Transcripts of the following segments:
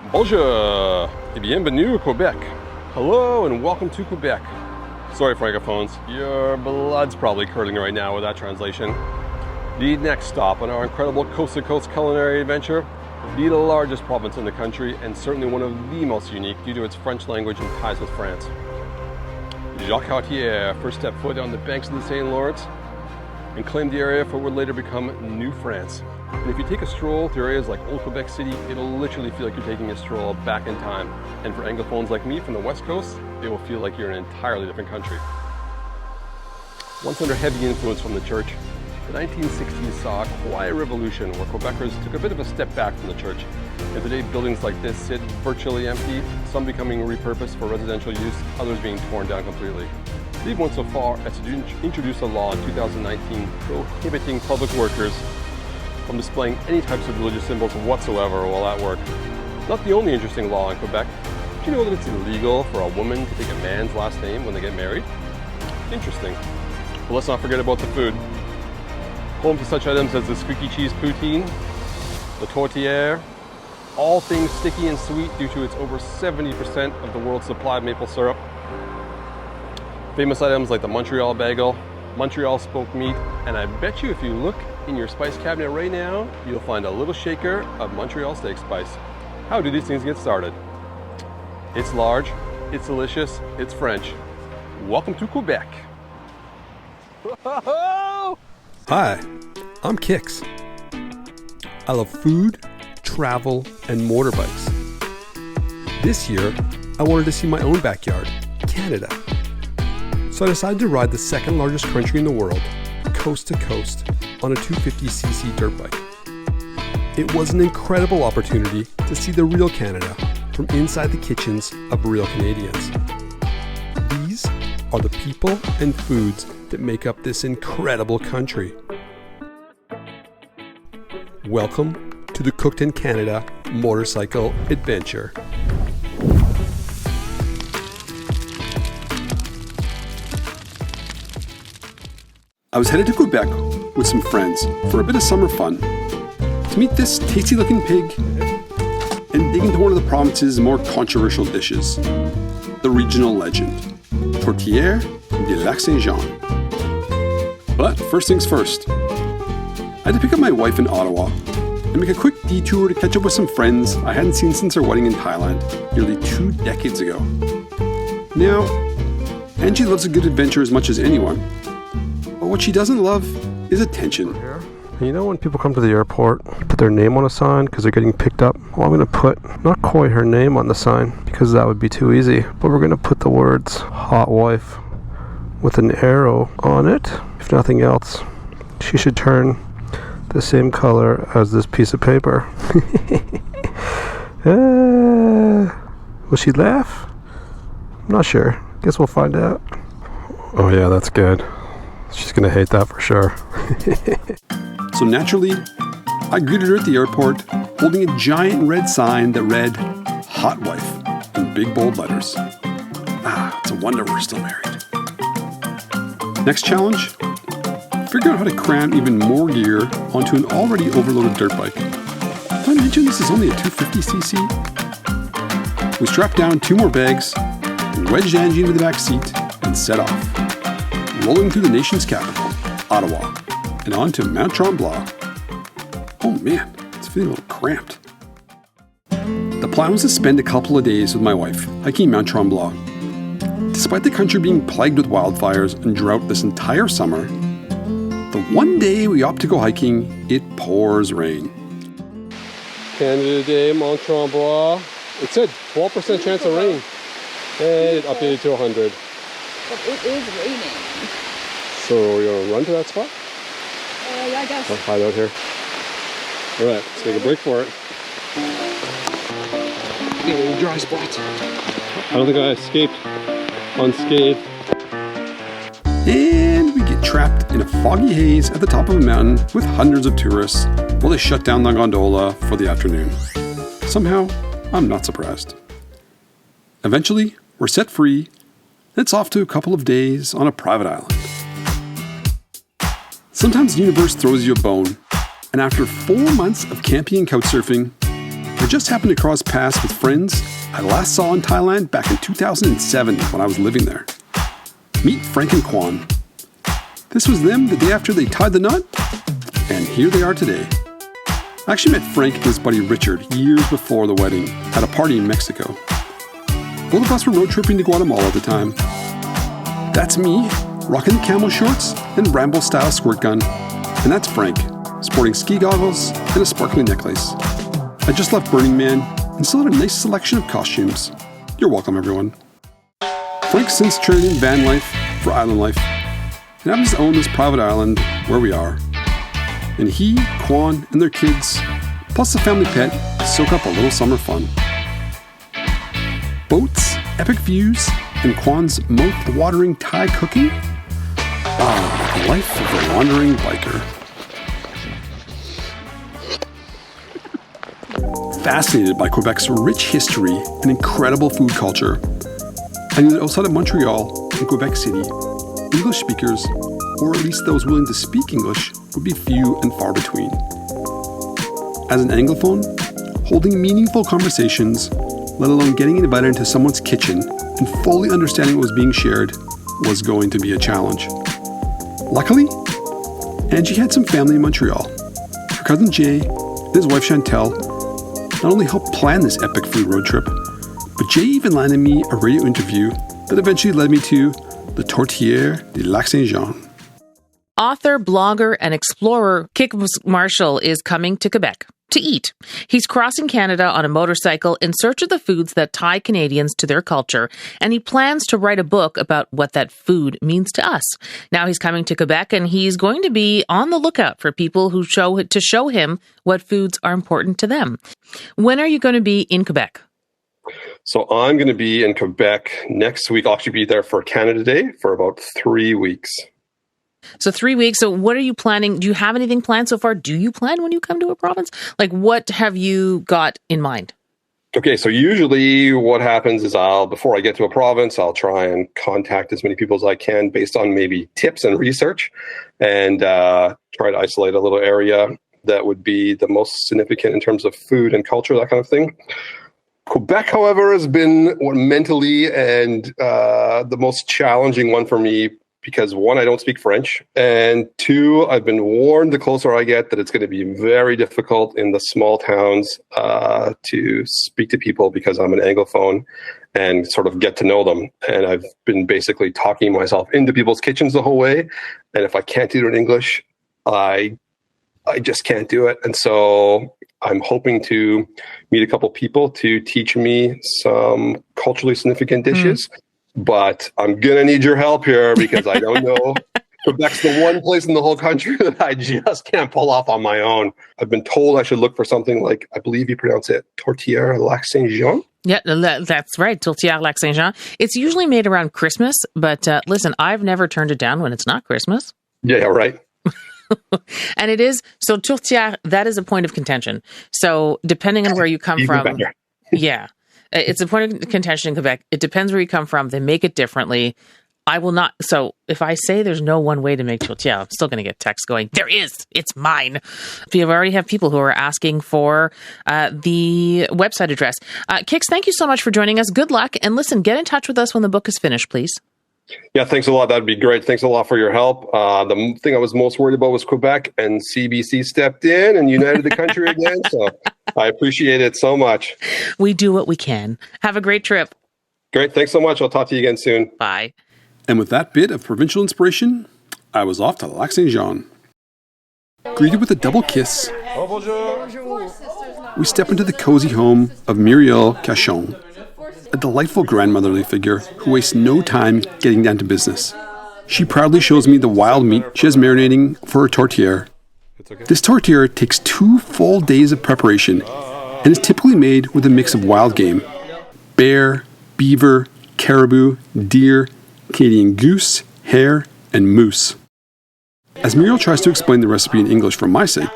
Bonjour et bienvenue au Quebec. Hello and welcome to Quebec. Sorry, francophones, your blood's probably curdling right now with that translation. The next stop on our incredible coast-to-coast culinary adventure, the largest province in the country and certainly one of the most unique due to its French language and ties with France. Jacques Cartier first stepped foot on the banks of the St. Lawrence and claimed the area for what would later become New France. And if you take a stroll through areas like Old Quebec City, it'll literally feel like you're taking a stroll back in time. And for Anglophones like me from the West Coast, it will feel like you're in an entirely different country. Once under heavy influence from the church, the 1960s saw a quiet revolution where Quebecers took a bit of a step back from the church. And today buildings like this sit virtually empty, some becoming repurposed for residential use, others being torn down completely. They even went so far as to introduce a law in 2019 prohibiting public workers from displaying any types of religious symbols whatsoever while at work. Not the only interesting law in Quebec. Did you know that it's illegal for a woman to take a man's last name when they get married? Interesting. But let's not forget about the food. Home to such items as the squeaky cheese poutine, the tortier, all things sticky and sweet due to its over 70% of the world's supply of maple syrup. Famous items like the Montreal bagel, Montreal smoked meat, and I bet you if you look in your spice cabinet right now, you'll find a little shaker of Montreal steak spice. How do these things get started? It's large, it's delicious, it's French. Welcome to Quebec. Hi, I'm Kix. I love food, travel, and motorbikes. This year, I wanted to see my own backyard, Canada. So I decided to ride the second largest country in the world, coast to coast, on a 250cc dirt bike. It was an incredible opportunity to see the real Canada from inside the kitchens of real Canadians. These are the people and foods that make up this incredible country. Welcome to the Cooked in Canada motorcycle adventure. I was headed to Quebec with some friends for a bit of summer fun to meet this tasty looking pig and dig into one of the province's more controversial dishes, the regional legend, Tourtière du Lac-Saint-Jean. But first things first, I had to pick up my wife in Ottawa and make a quick detour to catch up with some friends I hadn't seen since our wedding in Thailand nearly 2 decades ago. Now, Angie loves a good adventure as much as anyone, but what she doesn't love is attention. You know when people come to the airport, put their name on a sign because they're getting picked up? Well, I'm going to put, not Koi, her name on the sign because that would be too easy. But we're going to put the words hot wife with an arrow on it. If nothing else, she should turn the same color as this piece of paper. Will she laugh? I'm not sure. Guess we'll find out. Oh yeah, that's good. She's gonna hate that for sure. So naturally, I greeted her at the airport holding a giant red sign that read, Hot Wife, in big bold letters. It's a wonder we're still married. Next challenge, figure out how to cram even more gear onto an already overloaded dirt bike. Did I mention this is only a 250cc? We strapped down 2 more bags, wedged Angie into the back seat, and set off, rolling through the nation's capital, Ottawa, and on to Mount Tremblant. Oh man, it's feeling a little cramped. The plan was to spend a couple of days with my wife hiking Mount Tremblant. Despite the country being plagued with wildfires and drought this entire summer, the one day we opt to go hiking, it pours rain. Canada Day, Mount Tremblant. It said 12% chance of rain. And it updated to 100. But it is raining. So you're going to run to that spot? Yeah, I guess. I'll hide out here. Alright, let's take a break for it. Any dry spots. I don't think I escaped unscathed. And we get trapped in a foggy haze at the top of a mountain with hundreds of tourists while they shut down the gondola for the afternoon. Somehow, I'm not surprised. Eventually, we're set free, and it's off to a couple of days on a private island. Sometimes the universe throws you a bone, and after 4 months of camping and couchsurfing, I just happened to cross paths with friends I last saw in Thailand back in 2007 when I was living there. Meet Frank and Quan. This was them the day after they tied the knot, and here they are today. I actually met Frank and his buddy Richard years before the wedding at a party in Mexico. Both of us were road tripping to Guatemala at the time. That's me, rocking the camel shorts and Rambo-style squirt gun. And that's Frank, sporting ski goggles and a sparkly necklace. I just left Burning Man and still have a nice selection of costumes. You're welcome, everyone. Frank's since traded in van life for island life, and happens to own this private island where we are. And he, Quan, and their kids, plus the family pet, soak up a little summer fun. Boats, epic views, and Quan's mouth-watering Thai cooking? Ah, the life of a wandering biker. Fascinated by Quebec's rich history and incredible food culture, I knew that outside of Montreal and Quebec City, English speakers, or at least those willing to speak English, would be few and far between. As an Anglophone, holding meaningful conversations, let alone getting invited into someone's kitchen and fully understanding what was being shared, was going to be a challenge. Luckily, Angie had some family in Montreal. Her cousin Jay and his wife Chantel not only helped plan this epic food road trip, but Jay even landed me a radio interview that eventually led me to the Tourtière du Lac-Saint-Jean. Author, blogger, and explorer Kik Marshall is coming to Quebec to eat. He's crossing Canada on a motorcycle in search of the foods that tie Canadians to their culture, and he plans to write a book about what that food means to us. Now he's coming to Quebec, and he's going to be on the lookout for people who show him what foods are important to them. When are you going to be in Quebec? So I'm going to be in Quebec next week. I'll actually be there for Canada Day for about 3 weeks. So 3 weeks. So what are you planning? Do you have anything planned so far? Do you plan when you come to a province? Like, what have you got in mind? Okay, so usually what happens is before I get to a province, I'll try and contact as many people as I can based on maybe tips and research, and try to isolate a little area that would be the most significant in terms of food and culture, that kind of thing. Quebec, however, has been mentally and the most challenging one for me because, one, I don't speak French, and two, I've been warned the closer I get that it's going to be very difficult in the small towns to speak to people because I'm an Anglophone and sort of get to know them. And I've been basically talking myself into people's kitchens the whole way, and if I can't do it in English, I just can't do it. And so I'm hoping to meet a couple people to teach me some culturally significant dishes. But I'm going to need your help here because I don't know. Quebec's the one place in the whole country that I just can't pull off on my own. I've been told I should look for something like, I believe you pronounce it, Tourtière du Lac-Saint-Jean. Yeah, that's right. Tourtière du Lac-Saint-Jean. It's usually made around Christmas, but listen, I've never turned it down when it's not Christmas. Yeah, right. And it is, so Tourtière, that is a point of contention. So depending on where you come Even from, better. yeah, it's a point of contention in Quebec. It depends where you come from. They make it differently. I will not. So if I say there's no one way to make tourtière, I'm still going to get texts going, there is, it's mine. We already have people who are asking for the website address. Kix, thank you so much for joining us. Good luck. And listen, get in touch with us when the book is finished, please. Yeah, thanks a lot. That'd be great. Thanks a lot for your help. The thing I was most worried about was Quebec, and CBC stepped in and united the country again. So I appreciate it so much. We do what we can. Have a great trip. Great. Thanks so much. I'll talk to you again soon. Bye. And with that bit of provincial inspiration, I was off to Lac-Saint-Jean. Greeted with a double kiss, we step into the cozy home of Muriel Cachon, a delightful grandmotherly figure who wastes no time getting down to business. She proudly shows me the wild meat she has marinating for her tortière. This tortière takes 2 full days of preparation and is typically made with a mix of wild game: bear, beaver, caribou, deer, Canadian goose, hare, and moose. As Muriel tries to explain the recipe in English for my sake,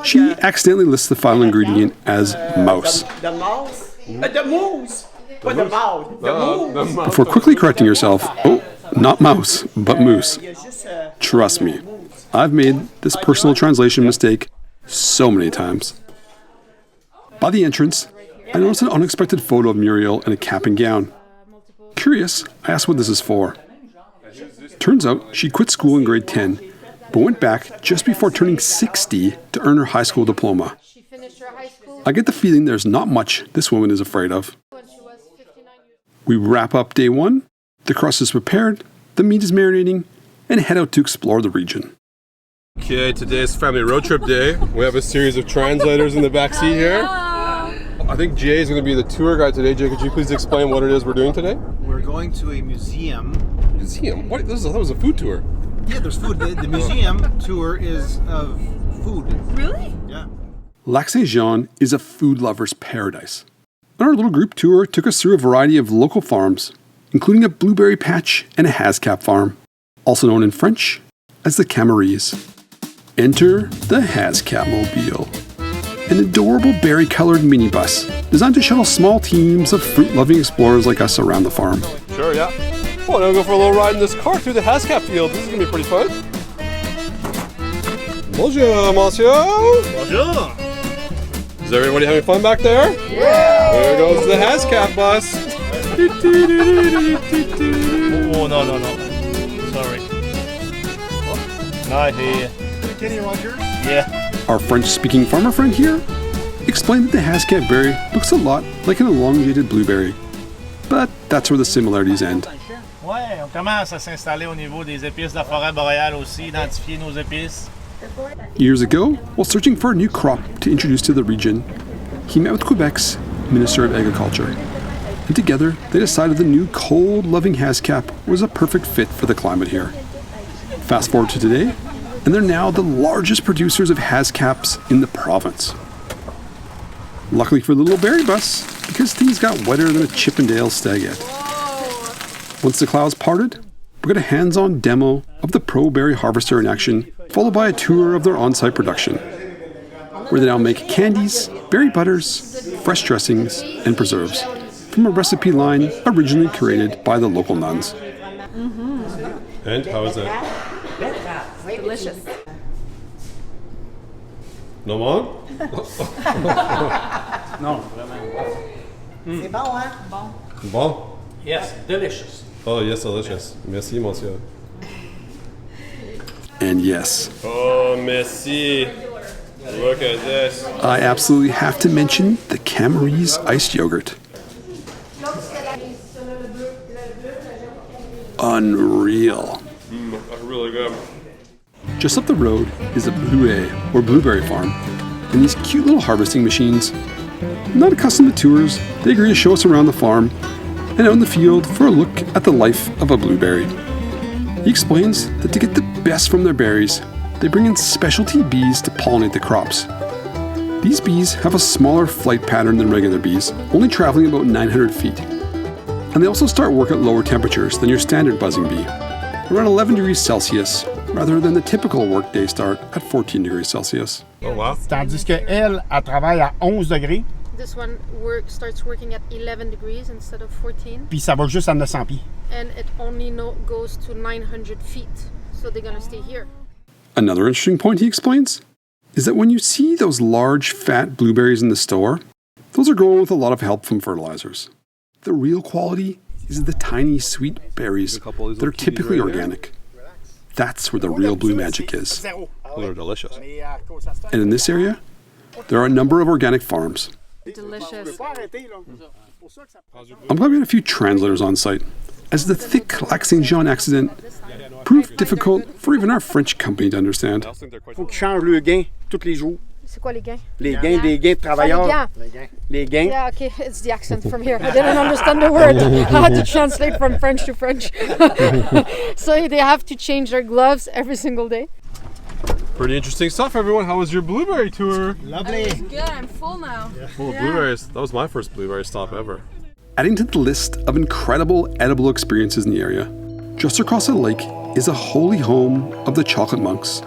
she accidentally lists the final ingredient as mouse. The moose. Before quickly correcting herself, oh, not mouse, but moose. Trust me, I've made this personal translation mistake so many times. By the entrance, I noticed an unexpected photo of Muriel in a cap and gown. Curious, I asked what this is for. Turns out she quit school in grade 10, but went back just before turning 60 to earn her high school diploma. I get the feeling there's not much this woman is afraid of. We wrap up day 1, the crust is prepared, the meat is marinating, and head out to explore the region. Okay, today's family road trip day. We have a series of translators in the back seat here. I think Jay is going to be the tour guide today. Jay, could you please explain what it is we're doing today? We're going to a museum. Museum? What? That was a food tour. Yeah, there's food. The museum tour is of food. Really? Yeah. Lac-Saint-Jean is a food lover's paradise. And our little group tour took us through a variety of local farms, including a blueberry patch and a Hascap farm, also known in French as the Cameries. Enter the Hascap Mobile, an adorable berry-colored minibus designed to shuttle small teams of fruit-loving explorers like us around the farm. Sure, yeah. Oh, now we'll go for a little ride in this car through the Hascap field. This is going to be pretty fun. Bonjour, monsieur. Bonjour. Is everybody having fun back there? Yeah. There goes the Hascap bus. Oh, no. Sorry. Not here. Yeah. Our French-speaking farmer friend here explained that the Hascap berry looks a lot like an elongated blueberry. But that's where the similarities end. Ouais, on commence à s'installer au niveau des épices de la forêt boréale aussi, identifier nos épices. Years ago, while searching for a new crop to introduce to the region, he met with Quebec's Minister of Agriculture. And together, they decided the new cold-loving Hascap was a perfect fit for the climate here. Fast forward to today, and they're now the largest producers of Hascaps in the province. Luckily for the little berry bus, because things got wetter than a Chippendale stagette. Once the clouds parted, we got a hands-on demo of the Pro Berry Harvester in action, followed by a tour of their on-site production, where they now make candies, berry butters, fresh dressings, and preserves from a recipe line originally created by the local nuns. And how is it? Delicious. No more? Non, vraiment. C'est bon, hein? Bon? Yes, delicious. Oh, yes, delicious. Merci, monsieur. And yes, Oh, merci. Look at this. I absolutely have to mention the Cameries iced yogurt. Unreal. That's really good. Just up the road is a bluet, or blueberry farm, and these cute little harvesting machines. Not accustomed to tours, they agree to show us around the farm and out in the field for a look at the life of a blueberry. He explains that to get the best from their berries, they bring in specialty bees to pollinate the crops. These bees have a smaller flight pattern than regular bees, only traveling about 900 feet. And they also start work at lower temperatures than your standard buzzing bee, around 11 degrees Celsius, rather than the typical workday start at 14 degrees Celsius. Oh, wow. Tandis qu'elle, elle travaille à 11 degrés, This one starts working at 11 degrees instead of 14, puis ça va juste à 900 pieds. and it only goes to 900 feet. So they're gonna stay here. Another interesting point he explains is that when you see those large, fat blueberries in the store, those are grown with a lot of help from fertilizers. The real quality is the tiny, sweet berries that are typically organic. That's where the real blue magic is. They're delicious. And in this area, there are a number of organic farms. Delicious. I'm glad we had a few translators on site, as the thick Lac-Saint-Jean accident proved difficult for even our French company to understand. Faut qu'ils changent le gain tous les jours. C'est quoi les gains? Les gains des gains de travailleurs. Les gains. Yeah, okay, it's the accent from here. I didn't understand the word. I had to translate from French to French. So they have to change their gloves every single day. Pretty interesting stuff, everyone. How was your blueberry tour? Lovely. Good, I'm full now. Full of blueberries. That was my first blueberry stop ever. Adding to the list of incredible edible experiences in the area, just across the lake is a holy home of the Chocolate Monks,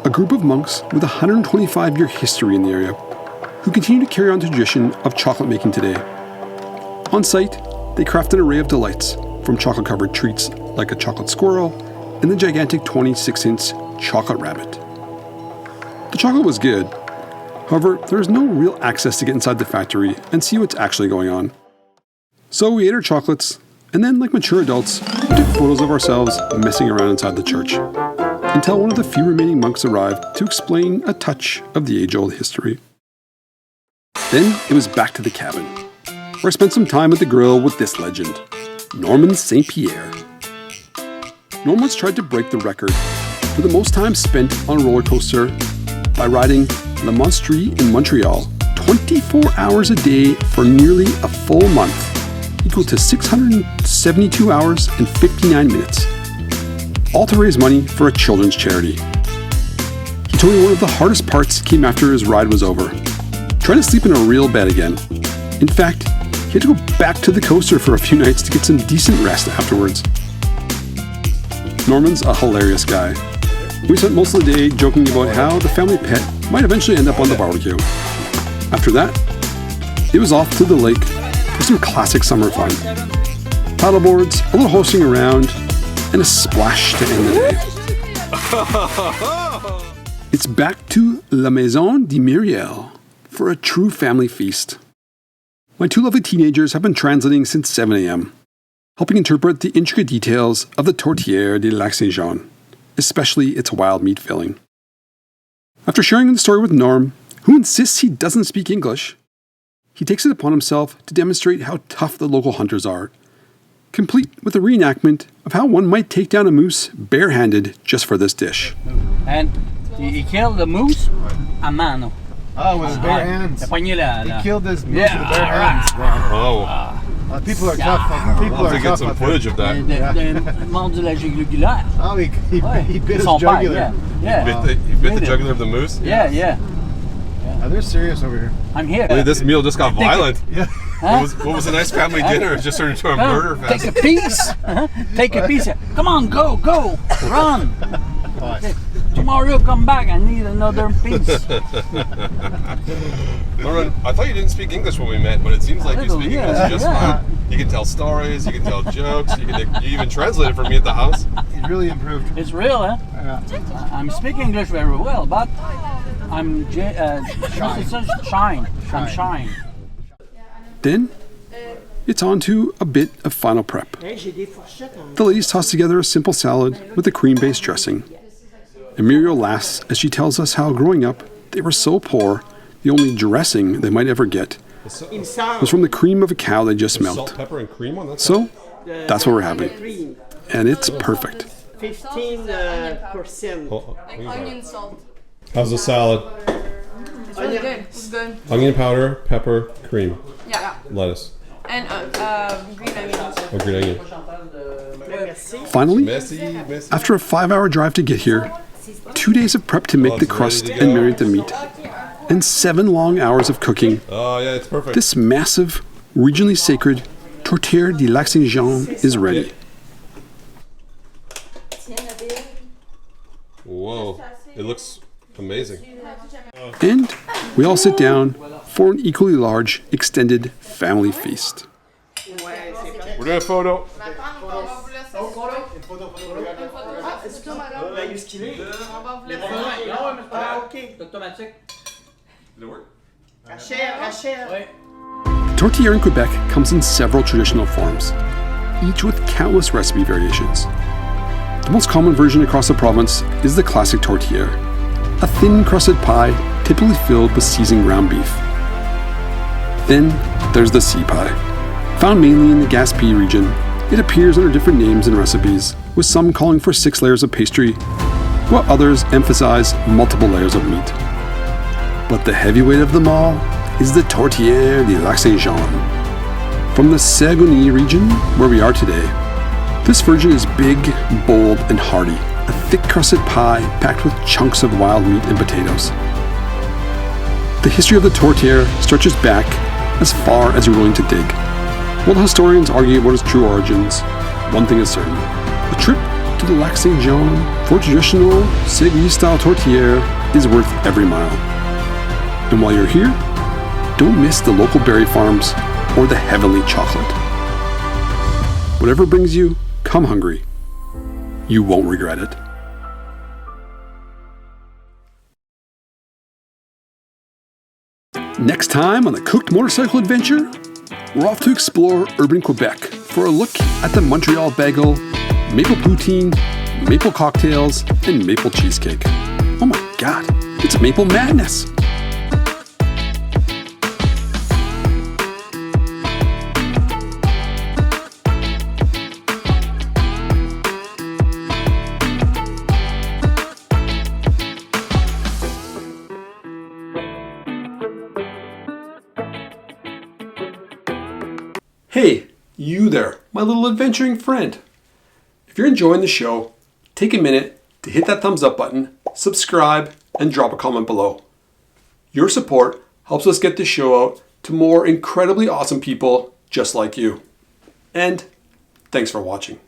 a group of monks with a 125-year history in the area, who continue to carry on the tradition of chocolate making today. On site, they craft an array of delights, from chocolate-covered treats like a chocolate squirrel and the gigantic 26-inch chocolate rabbit. The chocolate was good. However, there is no real access to get inside the factory and see what's actually going on. So we ate our chocolates, and then, like mature adults, we took photos of ourselves messing around inside the church, until one of the few remaining monks arrived to explain a touch of the age-old history. Then it was back to the cabin, where I spent some time at the grill with this legend, Norman St. Pierre. Norm once tried to break the record for the most time spent on a roller coaster by riding Le Monstre in Montreal 24 hours a day for nearly a full month, equal to 672 hours and 59 minutes, all to raise money for a children's charity. He told me one of the hardest parts came after his ride was over, trying to sleep in a real bed again. In fact, he had to go back to the coaster for a few nights to get some decent rest afterwards. Norman's a hilarious guy. We spent most of the day joking about how the family pet might eventually end up on the barbecue. After that, it was off to the lake for some classic summer fun. Paddleboards, a little horsing around, and a splash to end the day. It's back to La Maison de Muriel for a true family feast. My two lovely teenagers have been translating since 7 a.m., helping interpret the intricate details of the Tourtière du Lac-Saint-Jean, especially its wild meat filling. After sharing the story with Norm, who insists he doesn't speak English, he takes it upon himself to demonstrate how tough the local hunters are, complete with a reenactment of how one might take down a moose barehanded just for this dish. And he killed the moose a mano. Oh, with his bare hands. He killed this moose with bare hands. Oh. People are tough. People I'll have are to get tough. some footage of that. Mordu la jugulaire. Oh, he bit his Son père, jugular. yeah. He bit the jugular of the moose? Yeah. Oh, they're serious over here. I'm here. This meal just got violent. Yeah. What was a nice family dinner? It just turned into a murder fest. Take a piece. Take a piece. Come on, go, run. Tomorrow you'll come back. I need another piece. Lauren, I thought you didn't speak English when we met, but it seems like you speak English just fine. You can tell stories, you can tell jokes, you even translate it for me at the house. He really improved. It's real, huh? Yeah. I'm speaking English very well, but I'm shy. I'm shy. Then, it's on to a bit of final prep. The ladies toss together a simple salad with a cream-based dressing. And Muriel laughs as she tells us how growing up, they were so poor, the only dressing they might ever get was from the cream of a cow they just milked. Salt, pepper, and cream on that? So, that's what we're having. And it's perfect. 15%. Like onion salt. How's the salad? It's really good. It's good. Onion powder, pepper, cream, Yeah. lettuce. And green onions. Oh, green onion. Finally, Messy. after a 5-hour drive to get here, 2 days of prep to make the crust and marinate the meat, and 7 long hours of cooking, Oh, yeah, it's perfect. this massive, regionally sacred Tourtière du Lac-Saint-Jean is ready. Whoa, it looks amazing. And we all sit down for an equally large, extended family feast. We're doing a photo. Did it work? Tortière in Quebec comes in several traditional forms, each with countless recipe variations. The most common version across the province is the classic tortière, a thin crusted pie typically filled with seasoned ground beef. Then there's the sea pie. Found mainly in the Gaspé region, it appears under different names and recipes, with some calling for 6 layers of pastry, while others emphasize multiple layers of meat. But the heavyweight of them all is the Tourtière du Lac-Saint-Jean. From the Saguenay region, where we are today, this version is big, bold, and hearty, a thick-crusted pie packed with chunks of wild meat and potatoes. The history of the Tourtière stretches back as far as you're willing to dig. While the historians argue about its true origins, one thing is certain. A trip to the Lac-Saint-Jean for traditional Saguenay-style Tourtière is worth every mile. And while you're here, don't miss the local berry farms or the heavenly chocolate. Whatever brings you, come hungry. You won't regret it. Next time on the Cooked Motorcycle Adventure, we're off to explore urban Quebec for a look at the Montreal bagel, maple poutine, maple cocktails, and maple cheesecake. Oh my God, it's maple madness! Hey, you there, my little adventuring friend. If you're enjoying the show, take a minute to hit that thumbs up button, subscribe, and drop a comment below. Your support helps us get this show out to more incredibly awesome people just like you. And thanks for watching.